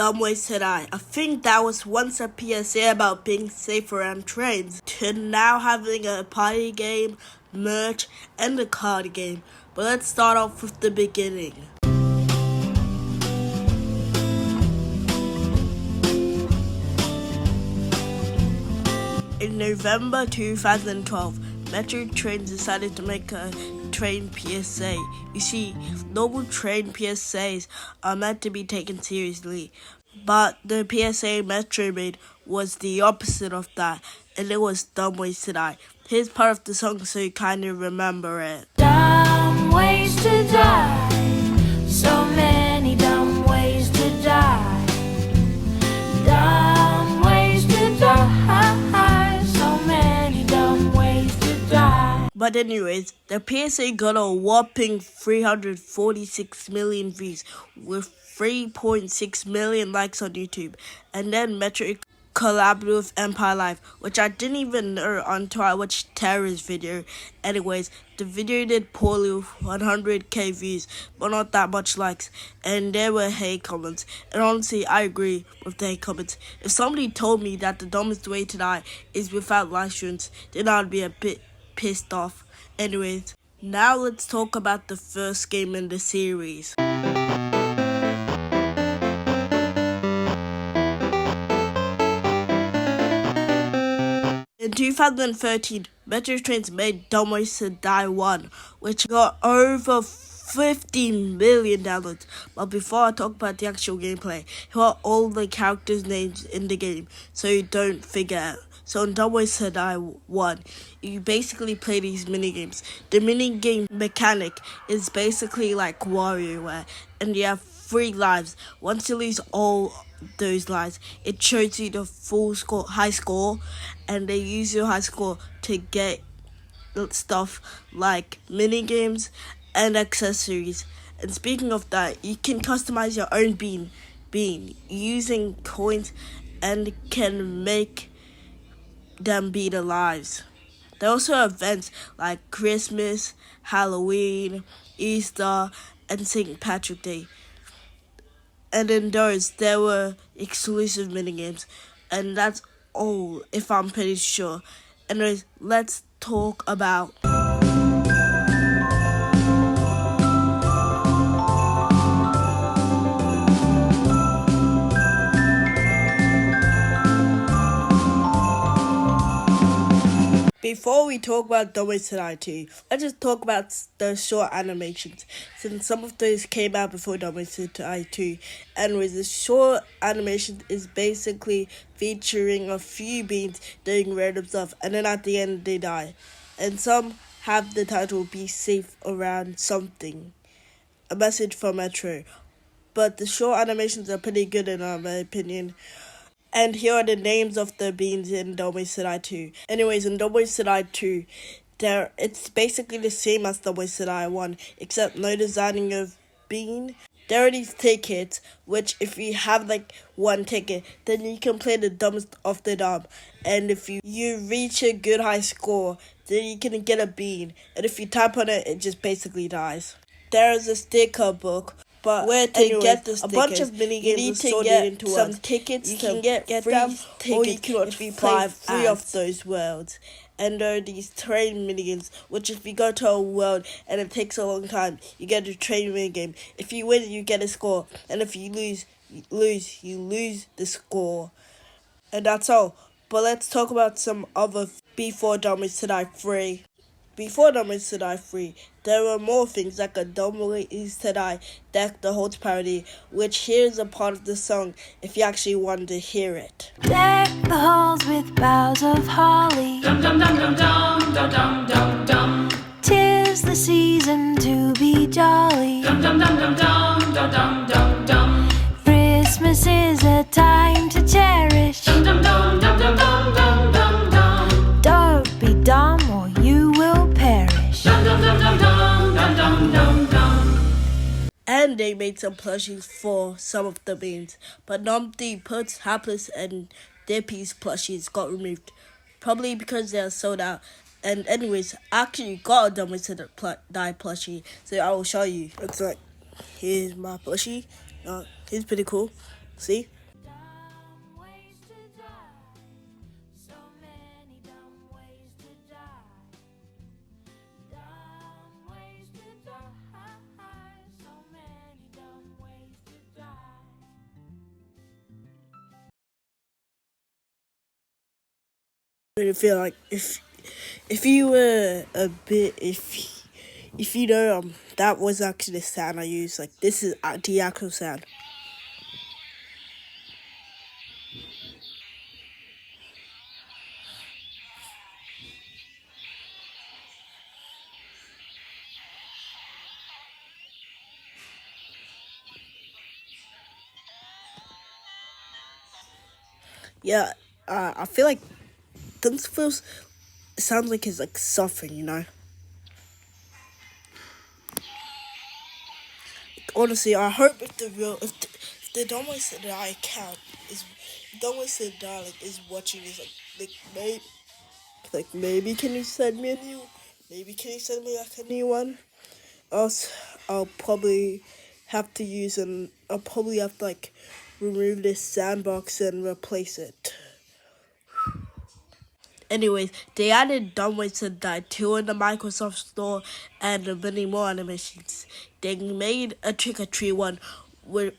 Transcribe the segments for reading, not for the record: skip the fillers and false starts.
Dumb Ways to Die. I think that was once a PSA about being safe around trains, to now having a party game, merch, and a card game. But let's start off with the beginning. In November 2012, Metro Trains decided to make a train PSA. You see, normal train PSAs are meant to be taken seriously, but the PSA Metro made was the opposite of that, and it was Dumb Ways to Die. Here's part of the song so you kind of remember it. Dumb ways to die, so many dumb ways to die. Dumb ways to die, so many dumb ways to die. But anyways, the PSA got a whopping 346 million views with 3.6 million likes on YouTube. And then Metro collabed with Empire Live, which I didn't even know until I watched Tara's video. Anyways, the video did poorly with 100k views, but not that much likes. And there were hate comments. And honestly, I agree with the hate comments. If somebody told me that the dumbest way to die is without live streams, then I'd be a bit pissed off. Anyways, now let's talk about the first game in the series. In 2013, Metro Trains made Dumb Ways to Die 1, which got over 15 million downloads. But before I talk about the actual gameplay, here are all the characters' names in the game, so you don't forget. So in Dumb Ways to Die 1, you basically play these minigames. The minigame mechanic is basically like WarioWare, and you have 3 lives. Once you lose all those lives, it shows you the full score, high score, and they use your high score to get stuff like minigames and accessories. And speaking of that, you can customize your own bean using coins and can make them be the lives. There are also events like Christmas, Halloween, Easter, and St. Patrick's Day. And in those, there were exclusive minigames. And that's all, if I'm pretty sure. Anyways, let's talk about Before we talk about Dumb Ways to Die 2, let's just talk about the short animations, since some of those came out before Dumb Ways to Die 2. Anyways, the short animation is basically featuring a few beans doing random stuff, and then at the end they die. And some have the title Be Safe Around Something, a message from Metro. But the short animations are pretty good in my opinion. And here are the names of the beans in Dumb Ways to Die 2. Anyways, in Dumb Ways to Die 2, it's basically the same as Dumb Ways to Die 1, except no designing of bean. There are these tickets, which if you have like one ticket, then you can play the dumbest of the dumb. And if you reach a good high score, then you can get a bean. And if you tap on it, it just basically dies. There is a sticker book. But where to get the stickers, a bunch of minigames are sorted into some tickets. You can get free tickets, or you can actually play 3 of those worlds. And there are these train minigames, which if you go to a world and it takes a long time, you get a train minigame. If you win, you get a score, and if you lose, you lose the score. And that's all. But let's talk about some other before Dumb Ways to Die 3. Before Dumb Ways to Die 3, there were more things like a Dumb Ways to Die Deck the Halls parody, which here's a part of the song if you actually wanted to hear it. Deck the halls with boughs of holly. Dum dum dum dum dum dum dum dum dum. 'Tis the season to be jolly. Dum dum dum dum dum dum dum dum dum. Christmas is a time to cherish. Dum dum dum dum dum dum dum dum dum. Don't be dumb or you will perish. Dum dum dum dum dum dum dum dum dum. And they made some plushies for some of the beans, but none of the Puts, Hapless, and Dippy's plushies got removed, probably because they are sold out. And anyways, I actually got a Dumb Ways to Die plushie, so I will show you. Looks like, here's my plushie. He's pretty cool. See? Dumb ways to die. So many dumb ways to die. Dumb ways to die. So many dumb ways to die. I feel like if you were a bit if you know that was actually the sound I used. Like this is the actual sound. Yeah, I feel like this feels sounds like it's like suffering, you know. Honestly, I hope if the Don't Waste to Die account is Don't Waste to Die like is watching this like maybe can you send me a new maybe can you send me like a new one? Else I'll probably have to use and I'll probably have to like remove this sandbox and replace it. Anyways, they added Dumb Ways to Die 2 in the Microsoft Store and many more animations. They made a Trick or Treat one with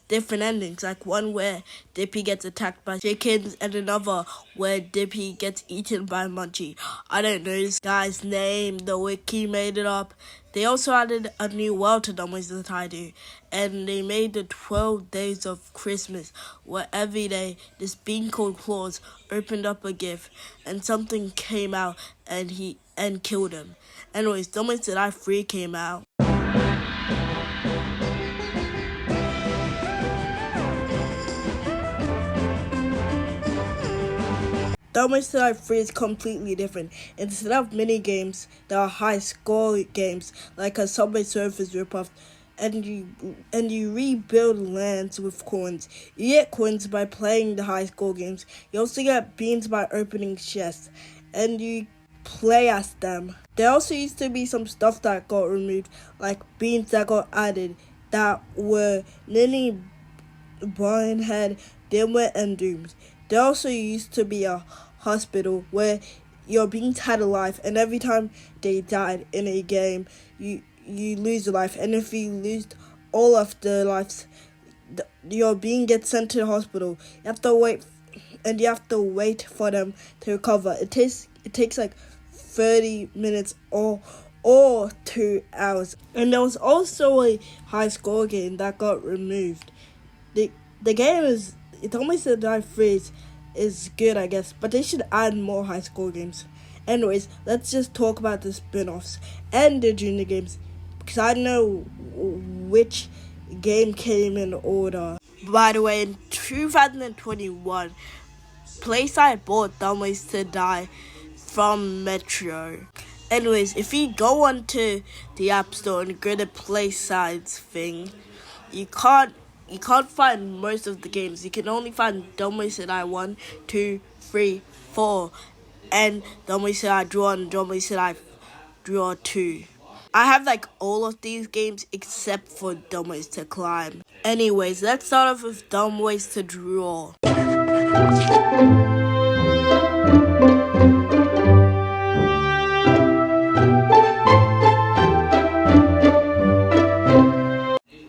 different endings, like one where Dippy gets attacked by chickens and another where Dippy gets eaten by Munchie. I don't know this guy's name, the wiki made it up. They also added a new world to Dumb Ways to Die 2, and they made the 12 days of Christmas, where every day this bean called Claus opened up a gift and something came out and killed him. Anyways, Dumb Ways to Die 3 came out. Dumb Ways to Die 3 is completely different. Instead of mini games, there are high score games like a Subway Surfers ripoff, and you rebuild lands with coins. You get coins by playing the high score games. You also get beans by opening chests, and you play as them. There also used to be some stuff that got removed, like beans that got added that were Ninny, Barnhead, Dimwit, and Dooms. There also used to be a hospital where your beings had a life, and every time they died in a game, you lose a life. And if you lose all of the lives, your being gets sent to the hospital. You have to wait for them to recover. It takes like 30 minutes or 2 hours. And there was also a high score game that got removed. The game is It's Almost a Die phrase is good, I guess, but they should add more high score games. Anyways, let's just talk about the spin-offs and the junior games, because I know which game came in order. By the way, in 2021, PlaySide bought Dumb Ways to Die from Metro. Anyways, if you go onto the App Store and go to PlaySide's thing, you can't find most of the games. You can only find Dumb Ways to Die 1, 2, 3, 4, and Dumb Ways to Die Draw and Dumb Ways to Die Draw 2. I have like all of these games except for Dumb Ways to Climb. Anyways, let's start off with Dumb Ways to Draw.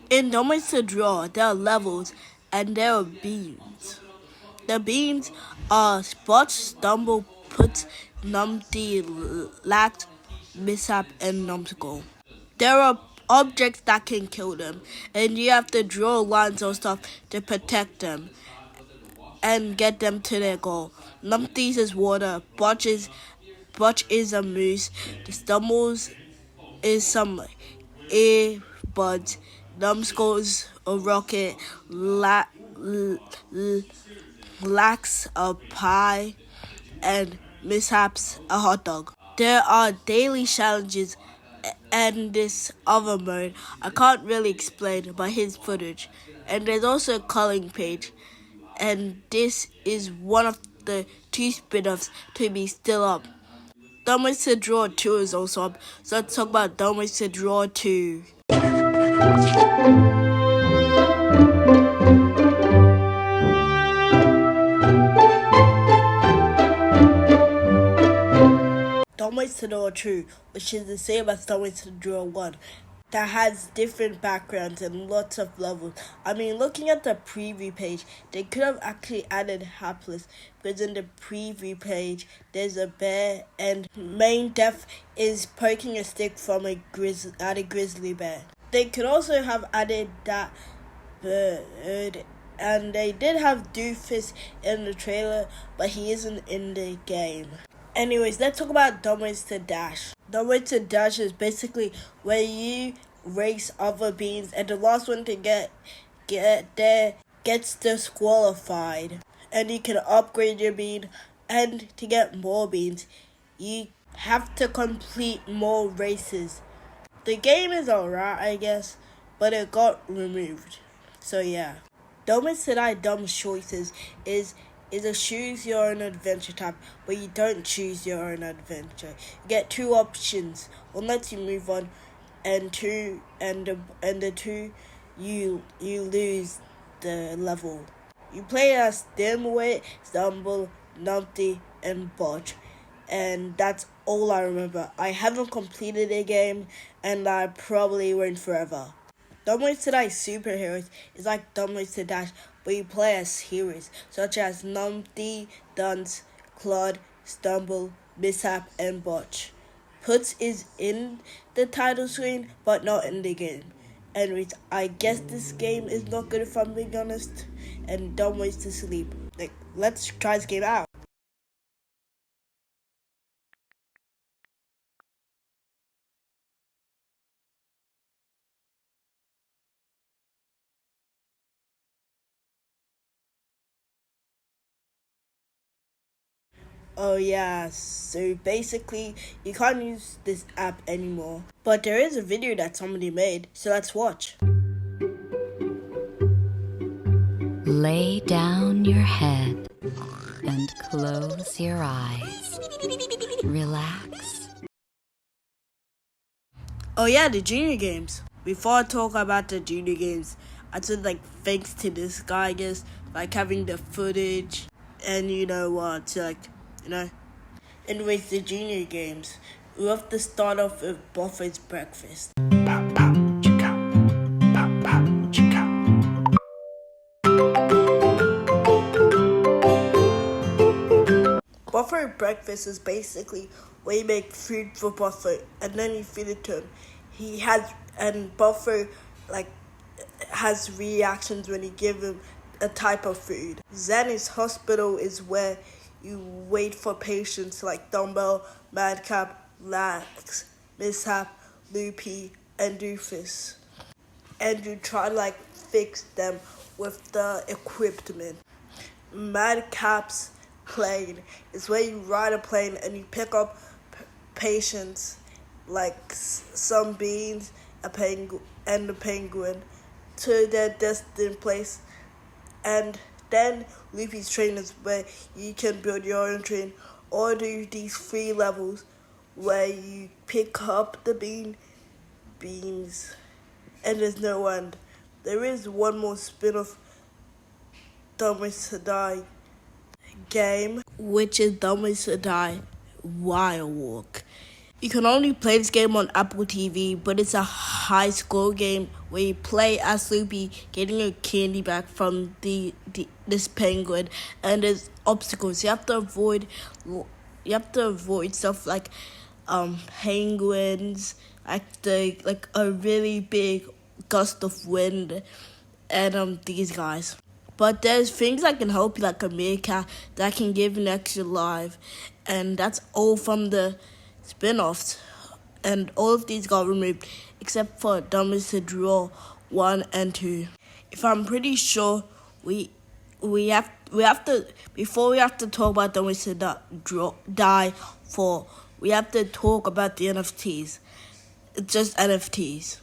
In Dumb Ways to Draw, there are levels and there are beans. The beans are Spot, Stumble, Put, Numpty, Lacked, Mishap, and Numbskull. There are objects that can kill them, and you have to draw lines or stuff to protect them and get them to their goal. Numpties is water, Botch is a moose, the Stumbles is some earbuds, Numbskull's a rocket, Lacks a pie, and Mishaps a hot dog. There are daily challenges and this other mode I can't really explain, but here's footage. And there's also a coloring page, and this is one of the 2 spin-offs to be still up. Dumb Ways to Draw 2 is also up, so let's talk about Dumb Ways to Draw 2. Ways to Draw 2, which is the same as Dumb Ways to Draw 1, that has different backgrounds and lots of levels. I mean, looking at the preview page, they could have actually added Hapless, because in the preview page, there's a bear, and main death is poking a stick from a grizzly bear. They could also have added that bird, and they did have Doofus in the trailer, but he isn't in the game. Anyways, let's talk about Dumb Ways to Dash. Dumb Ways to Dash is basically where you race other beans, and the last one to get there gets disqualified. And you can upgrade your bean, and to get more beans, you have to complete more races. The game is alright, I guess, but it got removed. So yeah. Dumb Ways to Die Dumb Choices is a choose your own adventure type, but you don't choose your own adventure. You get two options. One lets you move on, and the two you lose the level. You play as Dimwit, Stumble, Numpty, and Botch, and that's all I remember. I haven't completed the game, and I probably won't forever. Dumb Ways to Die Superheroes is like Dumb Ways to Dash, but you play as heroes such as Numpty, Dunce, Claude, Stumble, Mishap, and Botch. Puts is in the title screen, but not in the game. Anyways, I guess this game is not good if I'm being honest, and Dumb Ways to Sleep. Let's try this game out. Oh yeah, so basically you can't use this app anymore. But there is a video that somebody made, so let's watch. Lay down your head and close your eyes. Relax. Oh yeah, the junior games. Before I talk about the junior games, I said thanks to this guy, I guess, having the footage and Anyways, the junior games. We have to start off with Buffett's Breakfast. Buffett Breakfast is basically where you make food for Buffett and then you feed it to him. Buffett has reactions when you give him a type of food. Zenny's Hospital is where you wait for patients like Dumbbell, Madcap, Lax, Mishap, Loopy, and Doofus. And you try to fix them with the equipment. Madcap's plane is where you ride a plane and you pick up patients some beans, a penguin, and a penguin to their destined place. And then Loopy's train is where you can build your own train or do these 3 levels where you pick up the beans and there's no end. There is one more spin-off Dumb Ways to Die game, which is Dumb Ways to Die Wild Walk. You can only play this game on Apple TV, but it's a high score game where you play as Loopy getting a candy back from this penguin, and there's obstacles. You have to avoid stuff like penguins, a really big gust of wind, and these guys. But there's things that can help you, like a meerkat that can give an extra life, and that's all from the spin-offs, and all of these got removed except for Dumb Ways to Draw 1 and 2. If I'm pretty sure we have to, before we have to talk about Dumb Ways to Die 4, we have to talk about the NFTs. It's just NFTs.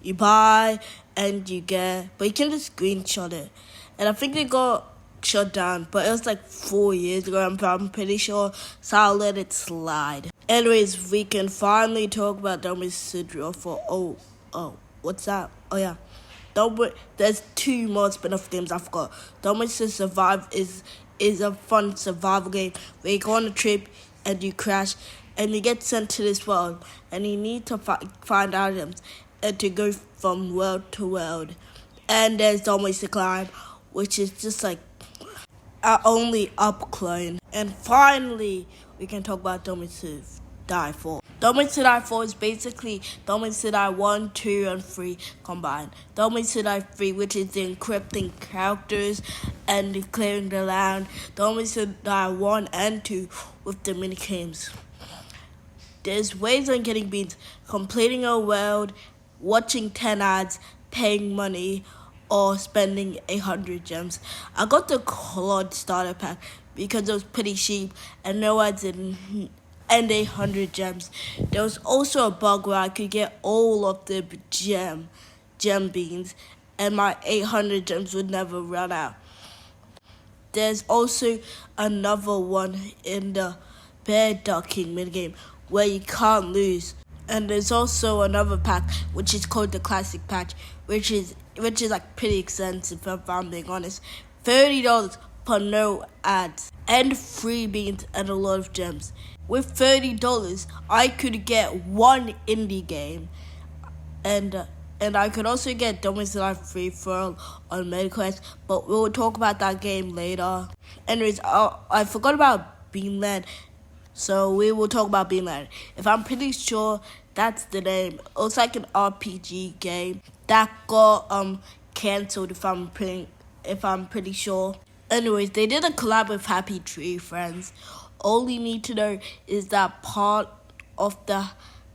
You buy and you get, but you can just screenshot it. And I think they got shut down, but it was 4 years ago, I'm pretty sure, so I'll let it slide. Anyways, we can finally talk about Dumb Ways to Draw 4. What's that? Oh yeah, there's 2 more spin-off games I forgot. Dumb Ways to Survive is a fun survival game where you go on a trip and you crash and you get sent to this world, and you need to find items and to go from world to world. And there's always the climb, which is just like our only up clone. And finally, we can talk about Dominic Die 4. Dominic Die 4 is basically Dominic Die 1, 2, and 3 combined. Dominic Die 3, which is the encrypting characters and the clearing the land. Dominic Die 1 and 2 with the mini games. There's ways on getting beans: completing a world, watching 10 ads, paying money, or spending 800 gems. I got the Claude starter pack because it was pretty cheap and no ads and 800 gems. There was also a bug where I could get all of the gem beans and my 800 gems would never run out. There's also another one in the bear ducking minigame where you can't lose. And there's also another pack which is called the classic patch, which is like pretty expensive if I'm being honest. $30 for no ads and free beans and a lot of gems. With $30, I could get one indie game, and I could also get Dominic Die Free for All on MetaQuest, but we'll talk about that game later. Anyways, I forgot about Beanland, so we will talk about Beanland. If I'm pretty sure that's the name. It looks like an RPG game that got cancelled if I'm pretty sure. Anyways, they did a collab with Happy Tree Friends. All you need to know is that part of the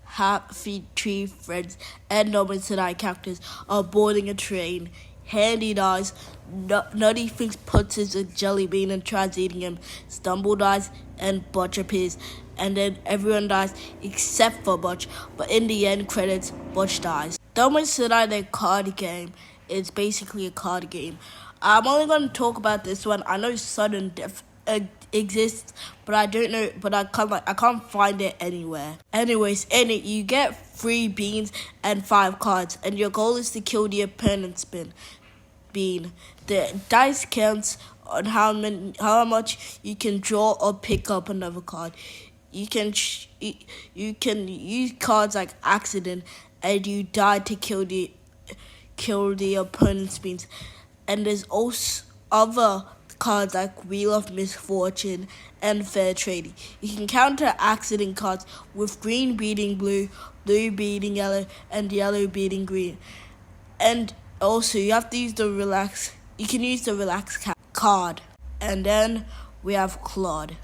Happy Tree Friends and Dominic Die characters are boarding a train. Handy dies, Nutty thinks Puts is a jelly bean and tries eating him. Stumble dies, and Butch appears. And then everyone dies except for Butch. But in the end credits, Butch dies. Dominic Die, the card game, is basically a card game. I'm only going to talk about this one. I know sudden death exists, but I don't know. But I can't find it anywhere. Anyways, in it you get 3 beans and 5 cards, and your goal is to kill the opponent's bean. The dice counts on how much you can draw or pick up another card. You can use cards like accident, and you die to kill the opponent's beans. And there's also other cards like Wheel of Misfortune and Fair Trading. You can counter accident cards with green beating blue, blue beating yellow, and yellow beating green. And also you have to use the relax. You can use the relax card. And then we have Claude.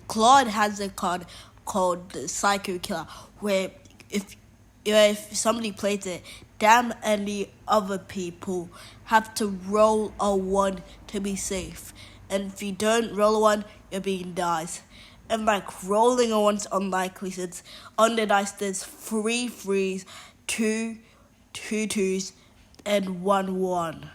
Claude has a card called the Psycho Killer, where if somebody plays it, them and the other people have to roll a 1 to be safe. And if you don't roll a 1, your bean dies. And like rolling a 1's unlikely since on the dice there's 3 3s, 2 2s, and 1 1.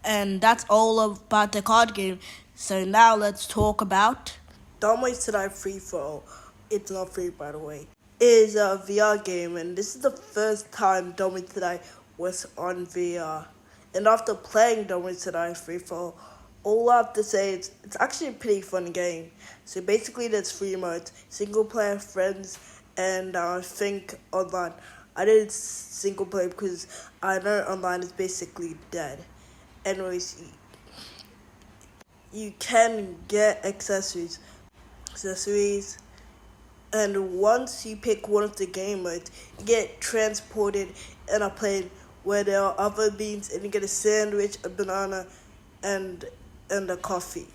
And that's all about the card game. So now let's talk about Dominic Die Free For All. It's not free, by the way. Is a VR game, and this is the first time Dominic Die was on VR. And after playing Dominic Die Free For all I have to say is it's actually a pretty fun game. So basically there's 3 modes: single player, friends, and I think online. I did single player because I know online is basically dead. Anyways, you can get accessories, and once you pick one of the game modes, you get transported in a plane where there are other beans, and you get a sandwich, a banana, and a coffee.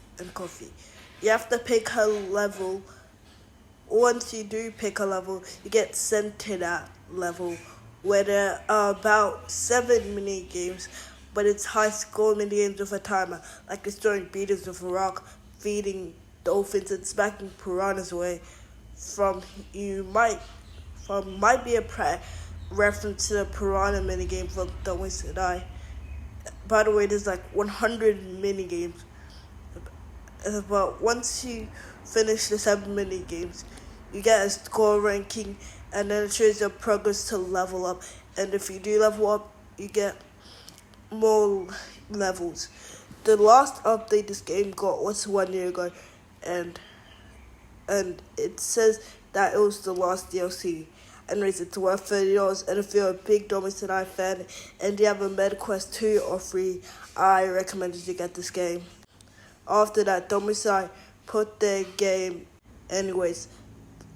You have to pick a level. Once you do pick a level, you get sent to that level where there are about 7 mini games, but it's high score mini games with a timer, like destroying beetles with a rock, feeding dolphins, and smacking piranhas away. Might be a reference to the piranha minigame from Dominic Die. By the way, there's like 100 minigames. But once you finish the 7 minigames, you get a score ranking, and then it shows your progress to level up. And if you do level up, you get more levels. the last update this game got was 1 year ago, and it says that it was the last DLC. Anyways, it's worth $30, and if you're a big Domicile fan and you have a MetaQuest 2 or 3, I recommend you to get this game. After that, Domicile put their game. Anyways,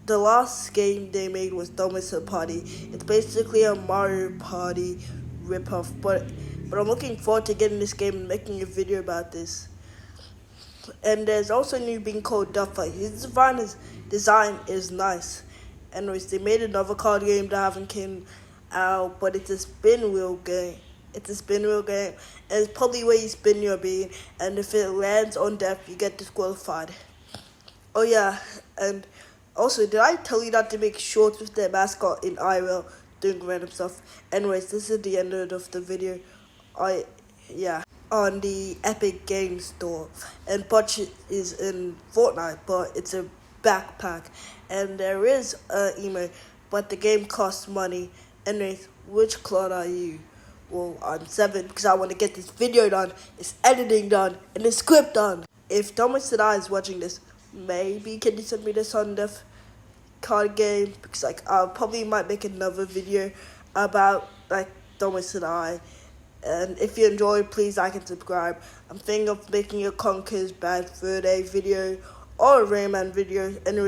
the last game they made was Domicile Party. It's basically a Mario Party ripoff, but I'm looking forward to getting this game and making a video about this. And there's also a new being called Duffer. His design is nice. Anyways, they made another card game that haven't came out, but it's a spin wheel game. And it's probably where you spin your bean, and if it lands on death, you get disqualified. Oh yeah, and also, did I tell you not to make shorts with their mascot in IRL doing random stuff? Anyways, this is the end of the video. On the Epic Games Store, and Butch is in Fortnite, but it's a backpack, and there is an emo, but the game costs money. Anyways, which clone are you? Well, I'm 7 because I want to get this video done, this editing done, and the script done. If Thomas and I is watching this, maybe can you send me this on the card game, because I probably might make another video about Thomas and I. And if you enjoy, please like and subscribe. I'm thinking of making a Conker's Bad Fur Day video or a Rayman video. Anyway.